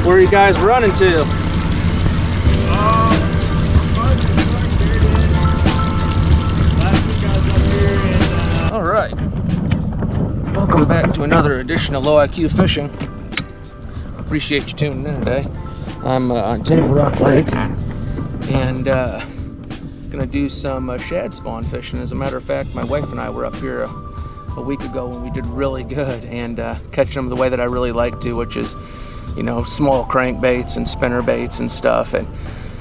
Where are you guys running to? All right. Welcome back to another edition of Low IQ Fishing. Appreciate you tuning in today. I'm on Table Rock Lake and gonna do some shad spawn fishing. As a matter of fact, my wife and I were up here a week ago when we did really good and catching them the way that I really like to, which is, you know, small crankbaits and spinner baits and stuff. And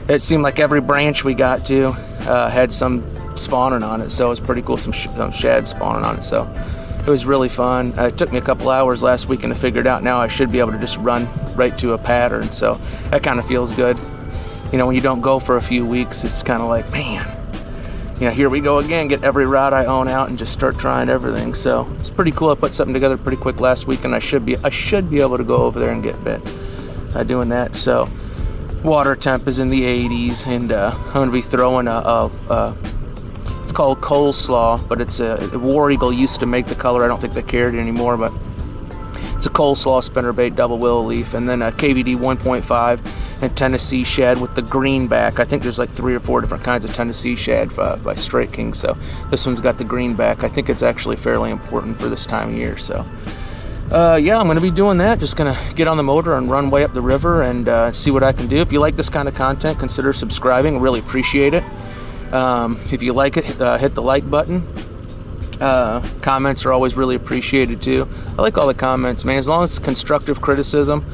it seemed like every branch we got to had some spawning on it, so it was pretty cool. Some shad spawning on it, so it was really fun. It took me a couple hours last weekend to figure it out. Now I should be able to just run right to a pattern, so that kind of feels good. You know, when you don't go for a few weeks, it's kind of like, man, you know, here we go again, get every rod I own out and just start trying everything. So it's pretty cool. I put something together pretty quick last week, and I should be able to go over there and get bit doing that. So water temp is in the 80s, and I'm going to be throwing it's called coleslaw, but it's a War Eagle used to make the color. I don't think they carry it anymore, but it's a coleslaw spinnerbait, double willow leaf, and then a KVD 1.5 and Tennessee shad with the green back. I think there's like 3 or 4 different kinds of Tennessee shad by Straight King, so this one's got the green back. I think it's actually fairly important for this time of year. So yeah, I'm going to be doing that. Just going to get on the motor and run way up the river and see what I can do. If you like this kind of content, consider subscribing. Really appreciate it. If you like it, hit the like button. Comments are always really appreciated too. I like all the comments, man, as long as it's constructive criticism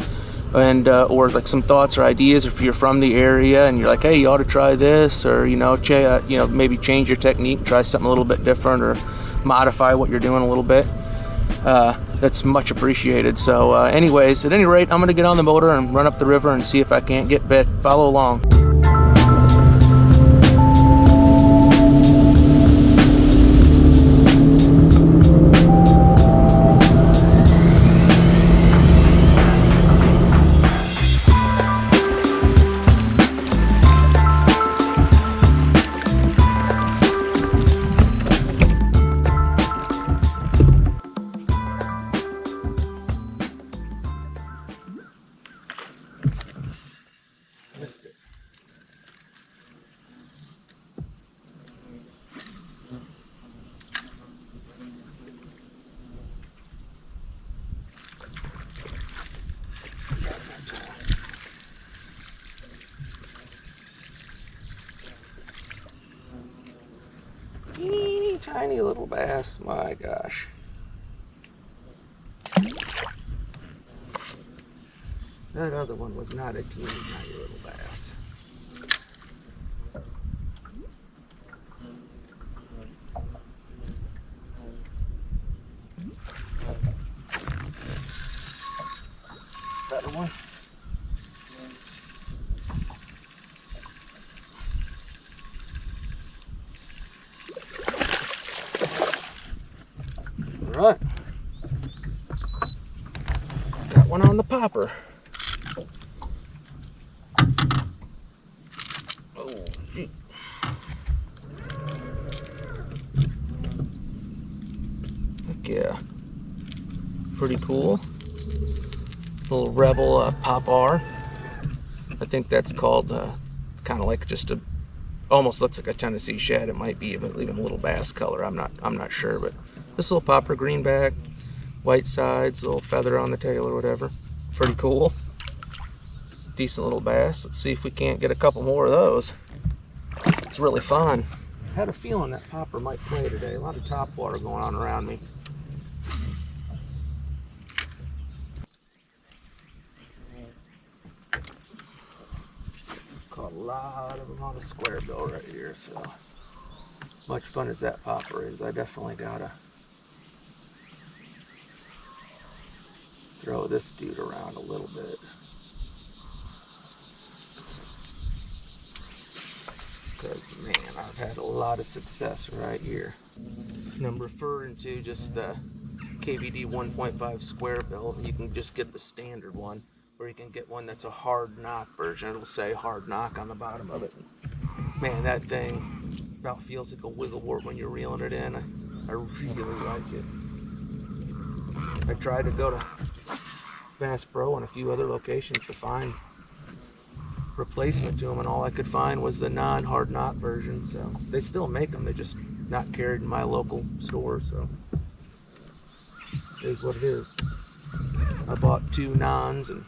and or like some thoughts or ideas. If you're from the area and you're like, hey, you ought to try this, or you know, maybe change your technique, try something a little bit different, or modify what you're doing a little bit, that's much appreciated. So anyways, at any rate, I'm gonna get on the motor and run up the river and see if I can't get bit. Follow along. Teeny tiny little bass, my gosh. That other one was not a teeny tiny little bass. Better one. All right. Got one on the popper. Oh, gee. Heck yeah. Pretty cool. Little Rebel Pop R. I think that's called kind of like just almost looks like a Tennessee shad. It might be even a little bass color. I'm not sure, but this little popper, greenback, white sides, little feather on the tail or whatever. Pretty cool. Decent little bass. Let's see if we can't get a couple more of those. It's really fun. I had a feeling that popper might play today. A lot of top water going on around me. Caught a lot of them on the square bill right here, so much fun as that popper is, I definitely gotta throw this dude around a little bit. Because, man, I've had a lot of success right here. And I'm referring to just the KVD 1.5 square bill. You can just get the standard one, or you can get one that's a hard knock version. It'll say hard knock on the bottom of it. Man, that thing About feels like a wiggle wart when you're reeling it in. I really like it. I tried to go to Bass Pro and a few other locations to find replacement to them, and all I could find was the non-hard knot version. So they still make them, they're just not carried in my local store. So it is what it is. I bought 2 nons and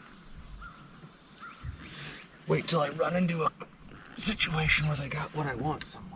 wait till I run into a situation where they got what I want somewhere.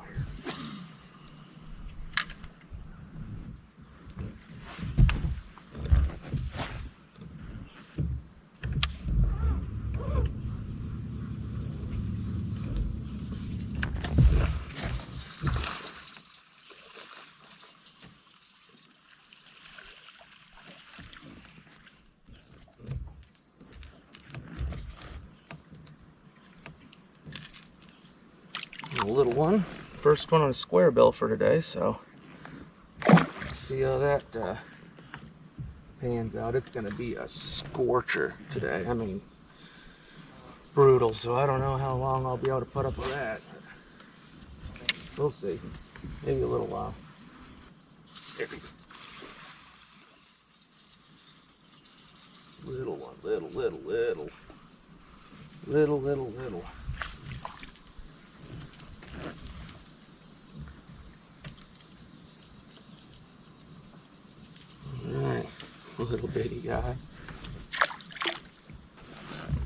A little one, first one on a square bill for today, so see how that pans out. It's gonna be a scorcher today. I mean, brutal. So I don't know how long I'll be able to put up with that. We'll see. Maybe a little while. There we go. Little one, little. Alright, little bitty guy.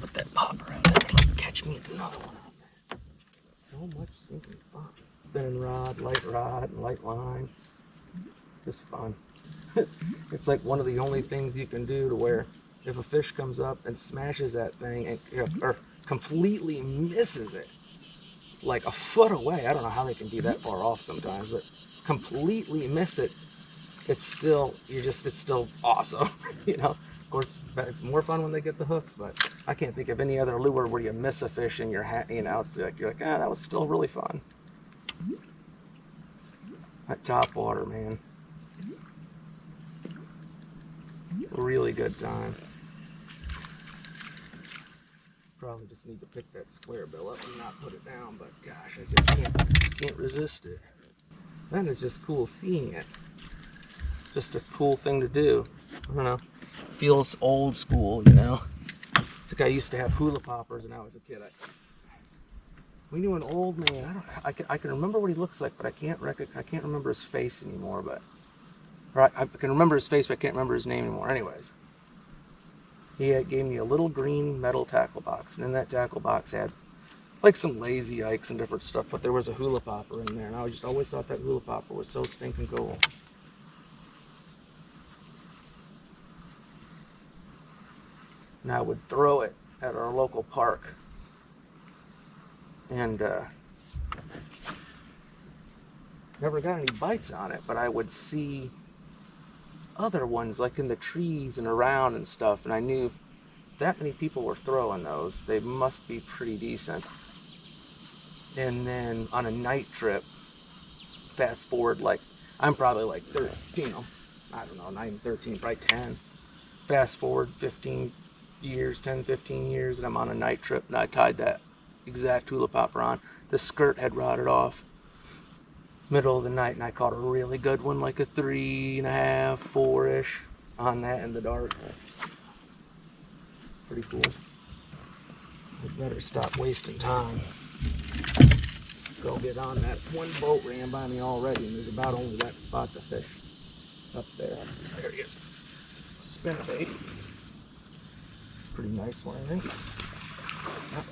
Put that popper in there. Let's catch me another one out there. So much stinking fun. Spinning rod, and light line. Just fun. It's like one of the only things you can do to where if a fish comes up and smashes that thing and or completely misses it, like a foot away. I don't know how they can be that far off sometimes, but completely miss it. It's still, it's still awesome. You know, of course, it's more fun when they get the hooks, but I can't think of any other lure where you miss a fish in your hat, you know, it's like, you're like, that was still really fun. That top water, man. Really good time. Probably just need to pick that square bill up and not put it down, but gosh, I just can't resist it. That is just cool seeing it. Just a cool thing to do. I don't know. Feels old school, you know. It's like I used to have hula poppers when I was a kid. We knew an old man. I can remember what he looks like, but I can't remember his face anymore. But I can remember his face, but I can't remember his name anymore. Anyways, he gave me a little green metal tackle box, and in that tackle box had like some lazy ikes and different stuff. But there was a hula popper in there, and I just always thought that hula popper was so stinking cool. And I would throw it at our local park. And never got any bites on it, but I would see other ones like in the trees and around and stuff, and I knew that many people were throwing those. They must be pretty decent. And then on a night trip, fast forward, like I'm probably like 13, you know, I don't know, not even 13, probably 10. Fast forward 10, 15 years, and I'm on a night trip, and I tied that exact hula popper on. The skirt had rotted off middle of the night, and I caught a really good one, like a 3.5, 4-ish on that in the dark. Pretty cool. We better stop wasting time. Go get on that. One boat ran by me already, and there's about only that spot to fish up there. There he is. Spinnerbait. Pretty nice one, I think. Yep.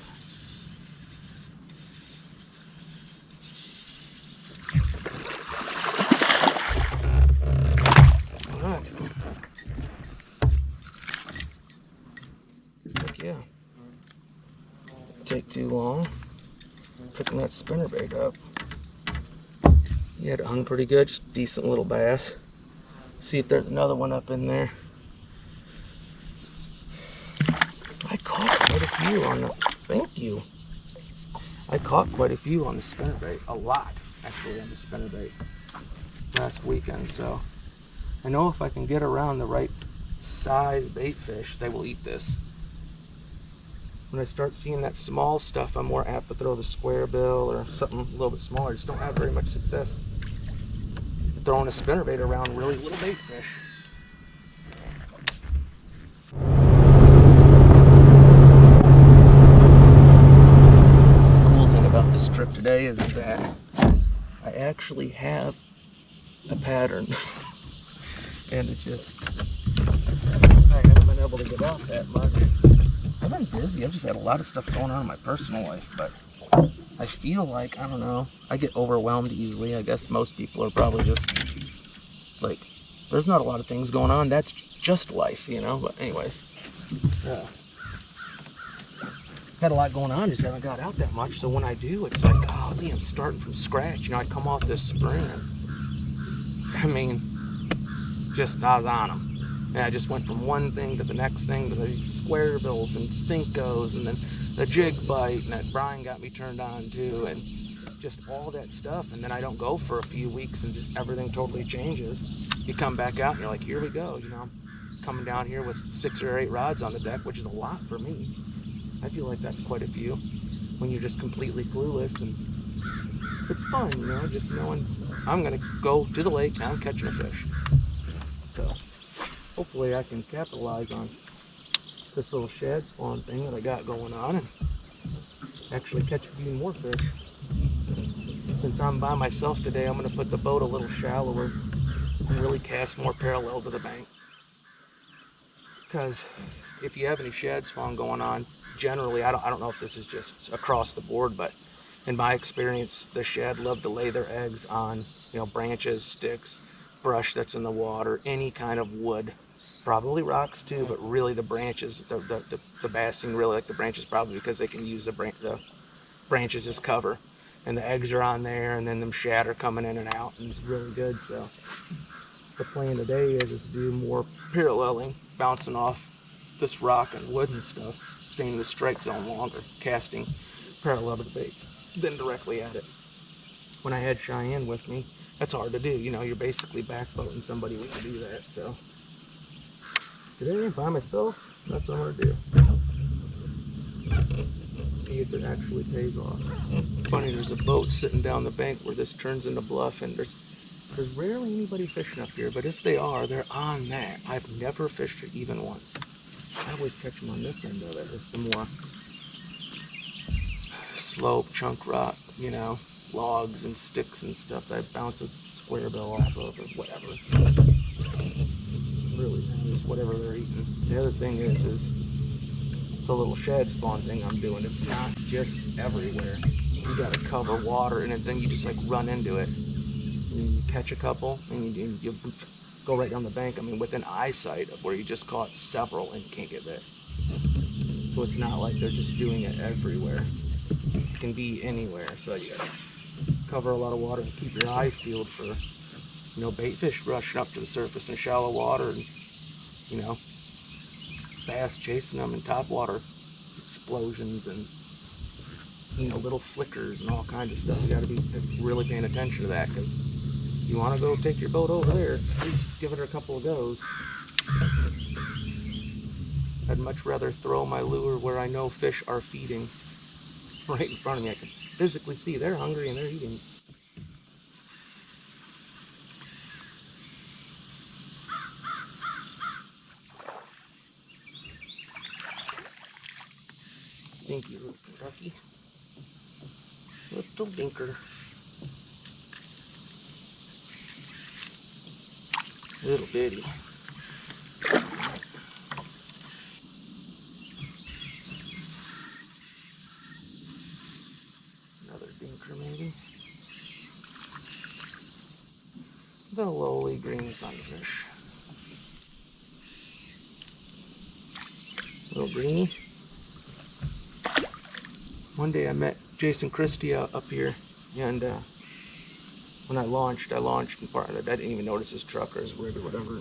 All right. Heck yeah. Take too long picking that spinnerbait up. He had it hung pretty good, just decent little bass. See if there's another one up in there. I caught quite a few on the, thank you. I caught quite a few on the spinnerbait, a lot actually on the spinnerbait last weekend. So I know if I can get around the right size bait fish, they will eat this. when I start seeing that small stuff, I'm more apt to throw the square bill or something a little bit smaller. I just don't have very much success throwing a spinnerbait around really little bait fish. The cool thing about this trip today is that I actually have a pattern. And it just, I haven't been able to get out that much. I've been busy. I've just had a lot of stuff going on in my personal life, but I feel like, I don't know, I get overwhelmed easily. I guess most people are probably just like, there's not a lot of things going on. That's just life, you know? But anyways, had a lot going on, just haven't got out that much. So when I do, it's like, golly, I'm starting from scratch. You know, I come off this spring. I mean, just I was on them. And I just went from one thing to the next thing to the square bills and Cincos and then the jig bite, and that Brian got me turned on to, and just all that stuff. And then I don't go for a few weeks and just everything totally changes. You come back out and you're like, here we go. You know, I'm coming down here with 6 or 8 rods on the deck, which is a lot for me. I feel like that's quite a few when you're just completely clueless, and it's fun, you know, just knowing I'm gonna go to the lake and I'm catching a fish. So hopefully I can capitalize on this little shad spawn thing that I got going on and actually catch a few more fish. Since I'm by myself today, I'm going to put the boat a little shallower and really cast more parallel to the bank. Because if you have any shad spawn going on, generally, I don't know if this is just across the board, but in my experience, the shad love to lay their eggs on, you know, branches, sticks, brush that's in the water, any kind of wood. Probably rocks too, but really the branches, the bass seem really like the branches, probably because they can use the branches as cover. And the eggs are on there, and then them shad are coming in and out, and it's really good. So the plan today is to do more paralleling, bouncing off this rock and wood and stuff, staying in the strike zone longer, casting parallel to the bait, then directly at it. When I had Cheyenne with me, that's hard to do. You know, you're basically backboating somebody when you do that. So today, by myself, that's what I'm gonna do. See if it actually pays off. Funny, there's a boat sitting down the bank where this turns into bluff, and there's rarely anybody fishing up here, but if they are, they're on that. I've never fished it even once. I always catch them on this end of it. It's the more slope, chunk rock, you know, logs and sticks and stuff that I bounce a square bill off of or whatever. Really, just whatever they're eating. The other thing is the little shad spawn thing I'm doing. It's not just everywhere. You gotta cover water, and then you just like run into it. And you catch a couple, and you go right down the bank. I mean, within eyesight of where you just caught several and you can't get bit. So it's not like they're just doing it everywhere. It can be anywhere. So you gotta cover a lot of water and keep your eyes peeled for, you know, bait fish rushing up to the surface in shallow water, and, you know, bass chasing them in topwater explosions and, you know, little flickers and all kinds of stuff. You got to be really paying attention to that, because you want to go take your boat over there, at least give it a couple of goes. I'd much rather throw my lure where I know fish are feeding right in front of me. I can physically see they're hungry and they're eating. Dinky little Kentucky. Little dinker. Little bitty. Another dinker maybe. The lowly green sunfish. Little greenie. One day I met Jason Christie up here, and when I launched and parked. I didn't even notice his truck or his rig or whatever.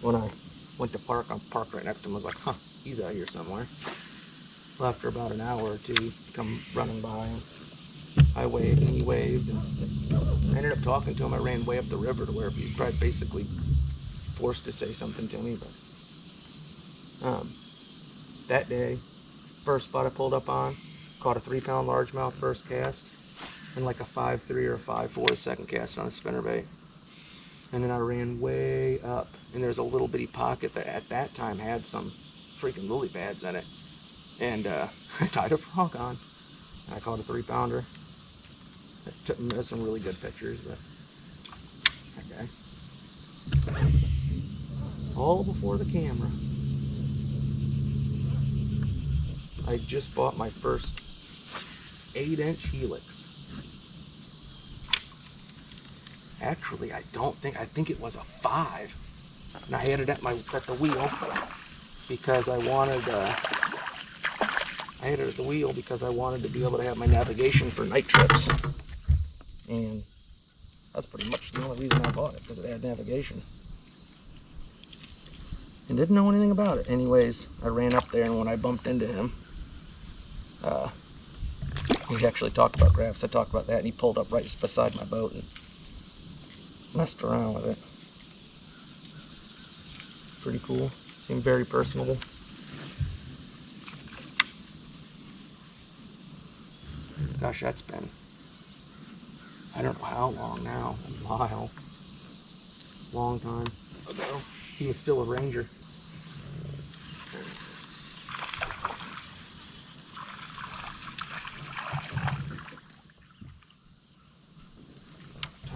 When I went to park, I parked right next to him. I was like, huh, he's out here somewhere. Well, after about an hour or two, he'd come running by, and I waved and he waved, and I ended up talking to him. I ran way up the river to where he was probably basically forced to say something to me, but that day First spot I pulled up on, caught a 3-pound largemouth first cast, and like a 5.3 or a 5.4 second cast on a spinnerbait. And then I ran way up, and there's a little bitty pocket that at that time had some freaking lily pads in it. And I tied a frog on. I caught a 3-pounder. There's some really good pictures, but okay. All before the camera. I just bought my first 8-inch helix. Actually, I think it was a 5. And I had it at the wheel because I wanted to be able to have my navigation for night trips. And that's pretty much the only reason I bought it, because it had navigation. And didn't know anything about it. Anyways, I ran up there, and when I bumped into him, he actually talked about graphs. I talked about that, and he pulled up right beside my boat and messed around with it. Pretty cool. Seemed very personable. Gosh, that's been, I don't know how long now, a while. Long time ago. He was still a ranger.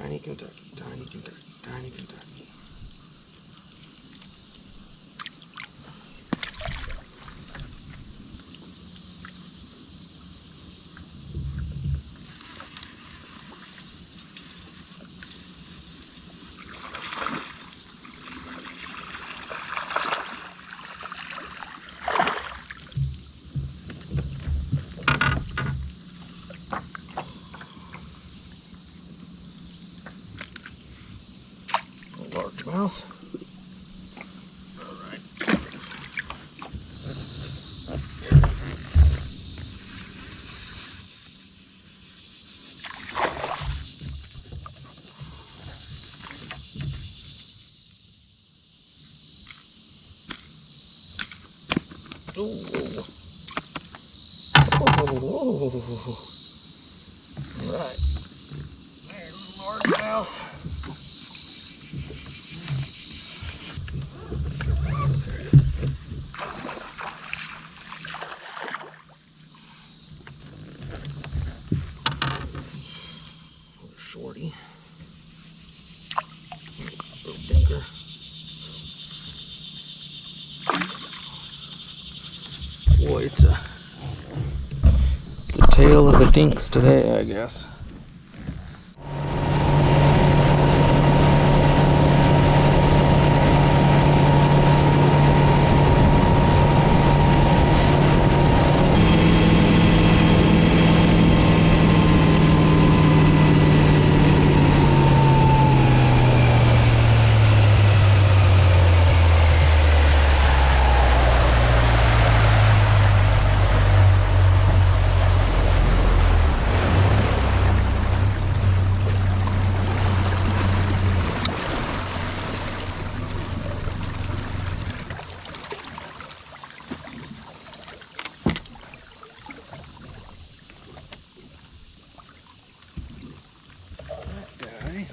Tiny Kentucky, tiny Kentucky, tiny Kentucky. Largemouth. All right. Ooh. Oh. All right. There's a largemouth. Shorty. Little dinker. Boy, it's a tale of the dinks today, I guess.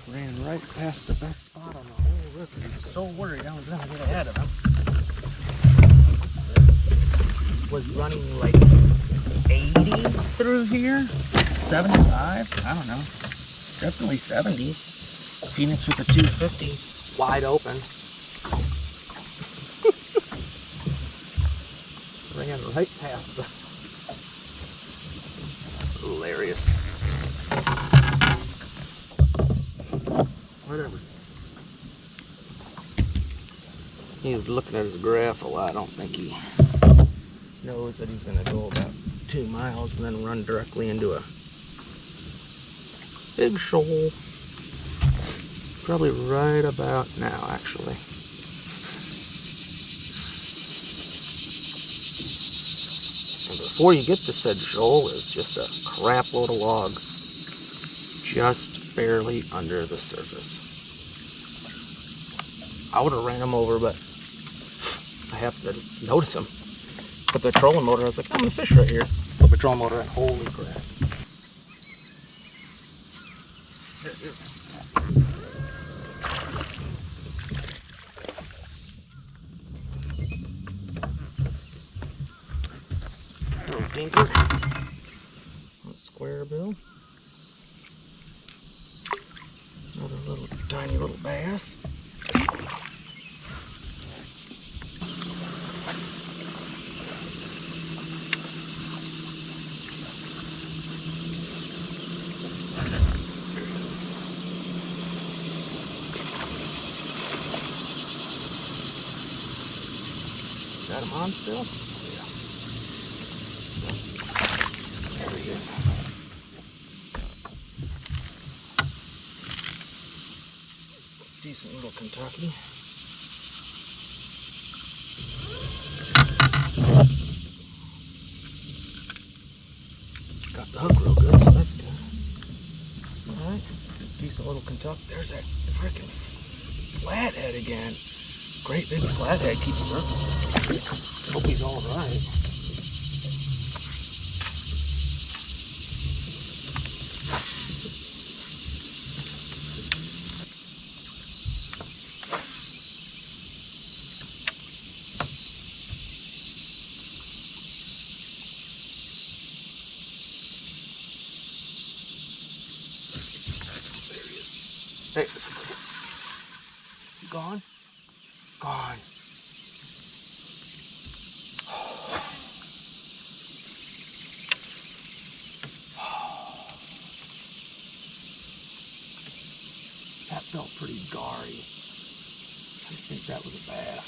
Ran right past the best spot on the whole river. He was so worried I was going to get ahead of him. Was running like 80 through here, 75, I don't know, definitely 70. Phoenix with the 250 wide open. Ran right past the, hilarious. Whatever. He's looking at his graph a lot. I don't think he knows that he's going to go about 2 miles and then run directly into a big shoal. Probably right about now, actually. And before you get to said shoal is just a crap load of logs. Just barely under the surface. I would have ran him over, but I happened to notice him at the trolling motor. I was like, I'm gonna fish right here. Put my trolling motor in. Holy crap. Little dinker. Square bill. Another little tiny little bass. Got him on still? Yeah. There he is. Decent little Kentucky. Got the hook real good, so that's good. Alright. Decent little Kentucky. There's that freaking flathead again. Great big flathead keeps surfacing. Hope he's alright. Hey, gone? Gone. That felt pretty gary. I think that was a bass.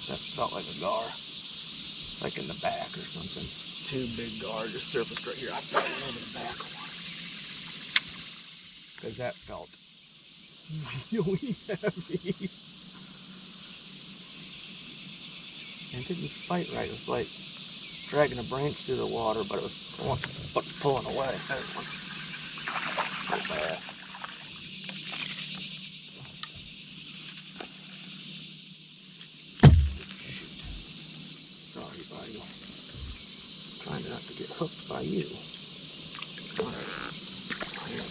That felt like a gar. Like in the back or something. Two big gar just surfaced right here. I felt a little bit of back one. Because that felt really heavy. And it didn't fight right. It was like dragging a branch through the water, but it was pulling away. There's one. So bad. Sorry, buddy. Trying not to get hooked by you. Alright. Here we go.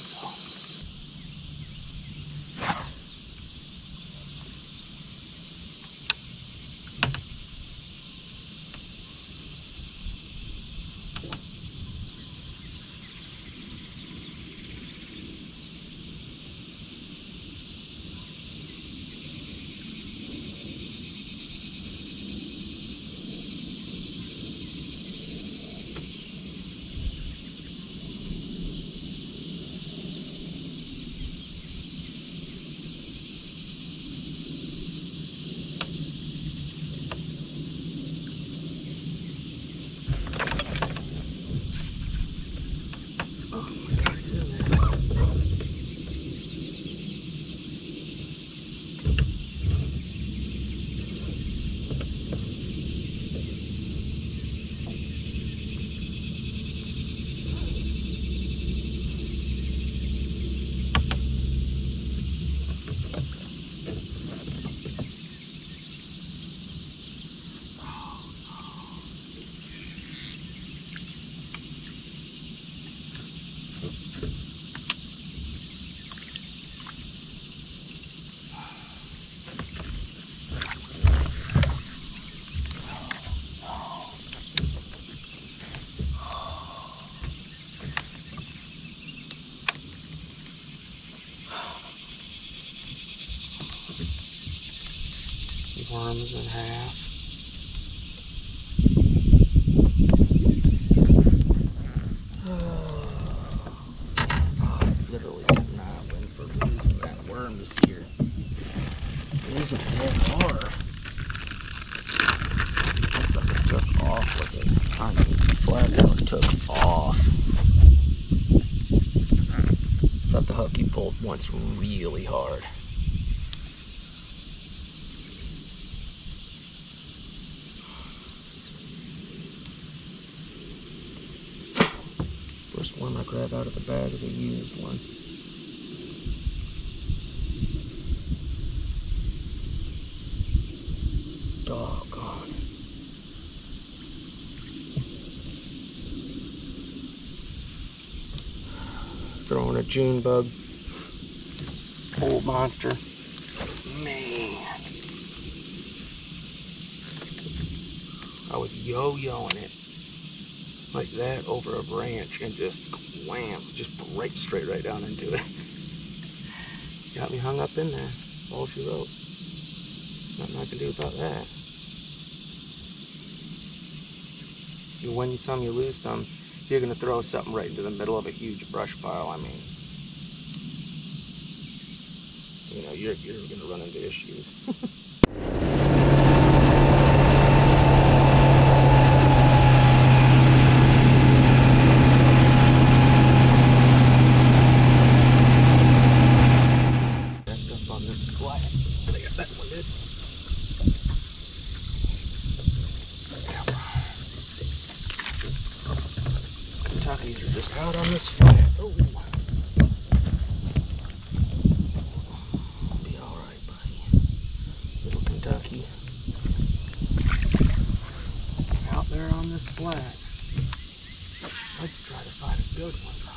Worms in half. I literally did not win for losing that worm this year. It isn't that hard. That sucker took off with it. I mean, flat took off. Except the hook he pulled once really hard. First one I grab out of the bag is a used one. all gone. Throwing a June bug. Old monster. Man. I was yo-yoing it like that over a branch and just wham, just right straight right down into it. Got me hung up in there. All she wrote. Nothing I can do about that. You win some, you lose some. You're gonna throw something right into the middle of a huge brush pile. I mean, you know, you're gonna run into issues. Kentuckies are just out on this flat. Oh. Be alright, buddy. Little Kentucky. Out there on this flat. I'd try to find a good one, though.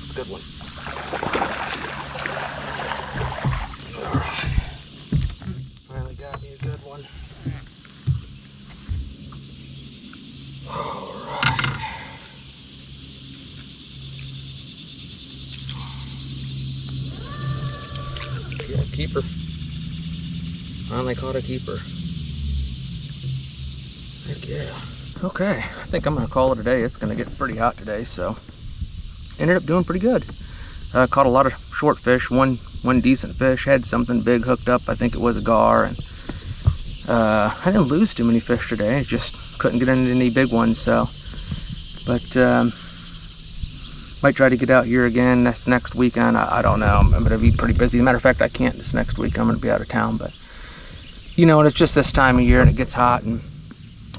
It's a good one. Alright. Finally got me a good one. Alright. Yeah, keeper. Finally caught a keeper. Heck yeah. Okay, I think I'm gonna call it a day. It's gonna get pretty hot today, so ended up doing pretty good. Caught a lot of short fish, one decent fish, had something big hooked up. I think it was a gar, and I didn't lose too many fish today. Just couldn't get into any big ones, so. But might try to get out here again next weekend. I don't know. I'm gonna be pretty busy. As a matter of fact, I can't this next week. I'm gonna be out of town, but you know, and it's just this time of year and it gets hot, and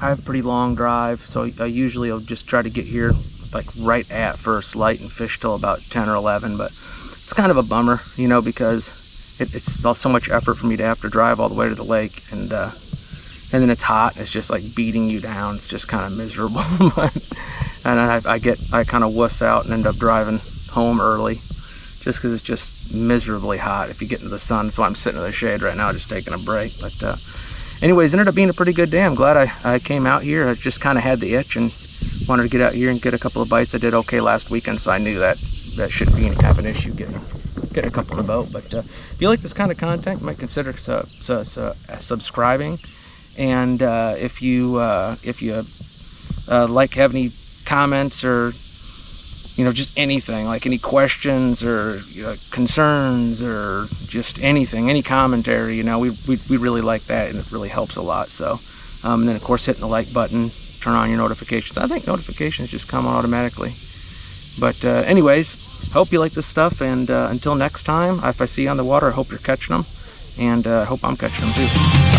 I have a pretty long drive, so I usually will just try to get here like right at first light and fish till about 10 or 11, but it's kind of a bummer, you know, because it's so much effort for me to have to drive all the way to the lake, and then it's hot. It's just like beating you down. It's just kind of miserable. And I kind of wuss out and end up driving home early just because it's just miserably hot if you get into the sun. That's why I'm sitting in the shade right now, just taking a break. But anyways, ended up being a pretty good day. I'm glad I came out here. I just kind of had the itch and wanted to get out here and get a couple of bites. I did okay last weekend, so I knew that shouldn't be any kind of an issue getting a couple in the boat. But if you like this kind of content, you might consider subscribing. And if you like, have any comments, or you know, just anything, like any questions or concerns, or just anything, any commentary, you know, we really like that, and it really helps a lot. So and then of course hitting the like button, turn on your notifications. I think notifications just come on automatically. But anyways, hope you like this stuff, and until next time, if I see you on the water, I hope you're catching them, and I hope I'm catching them too.